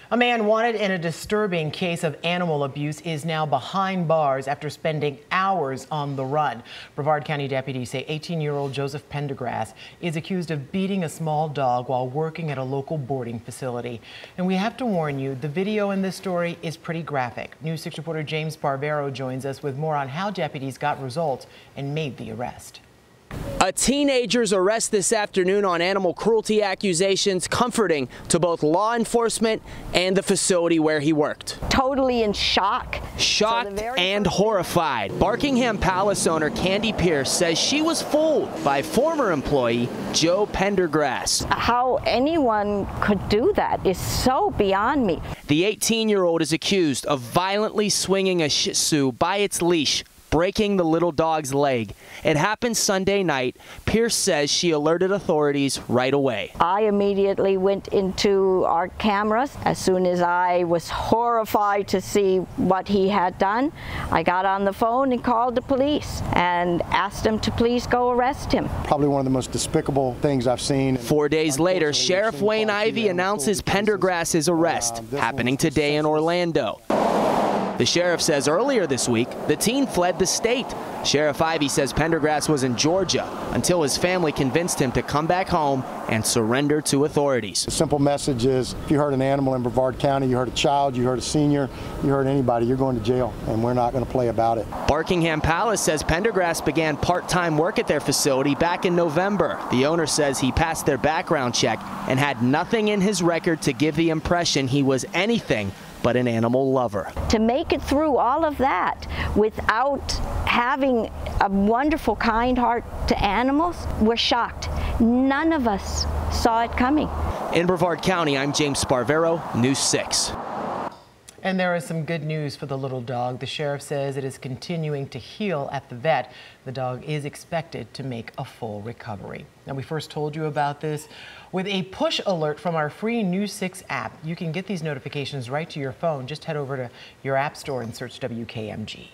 A man wanted in a disturbing case of animal abuse is now behind bars after spending hours on the run. Brevard County deputies say 18-year-old Joseph Pendergrass is accused of beating a small dog while working at a local boarding facility. And we have to warn you, the video in this story is pretty graphic. News 6 reporter James Barbero joins us with more on how deputies got results and made the arrest. A teenager's arrest this afternoon on animal cruelty accusations, comforting to both law enforcement and the facility where he worked. Totally in shock. Shocked and horrified. Barkingham Palace owner Candy Pierce says she was fooled by former employee Joe Pendergrass. How anyone could do that is so beyond me. The 18-year-old is accused of violently swinging a Shih Tzu by its leash, breaking the little dog's leg. It happened Sunday night. Pierce says she alerted authorities right away. I immediately went into our cameras. As soon as I was horrified to see what he had done, I got on the phone and called the police and asked them to please go arrest him. Probably one of the most despicable things I've seen. 4 days later, Sheriff Wayne Ivey announces Pendergrass's arrest, happening today in Orlando. The sheriff says earlier this week, the teen fled the state. Sheriff Ivey says Pendergrass was in Georgia until his family convinced him to come back home and surrender to authorities. The simple message is, if you hurt an animal in Brevard County, you hurt a child, you hurt a senior, you hurt anybody, you're going to jail, and we're not going to play about it. Barkingham Palace says Pendergrass began part-time work at their facility back in November. The owner says he passed their background check and had nothing in his record to give the impression he was anything but an animal lover. To make it through all of that without having a wonderful, kind heart to animals, we're shocked. None of us saw it coming. In Brevard County, I'm James Sparvero, News 6. And there is some good news for the little dog. The sheriff says it is continuing to heal at the vet. The dog is expected to make a full recovery. Now, we first told you about this with a push alert from our free News 6 app. You can get these notifications right to your phone. Just head over to your app store and search WKMG.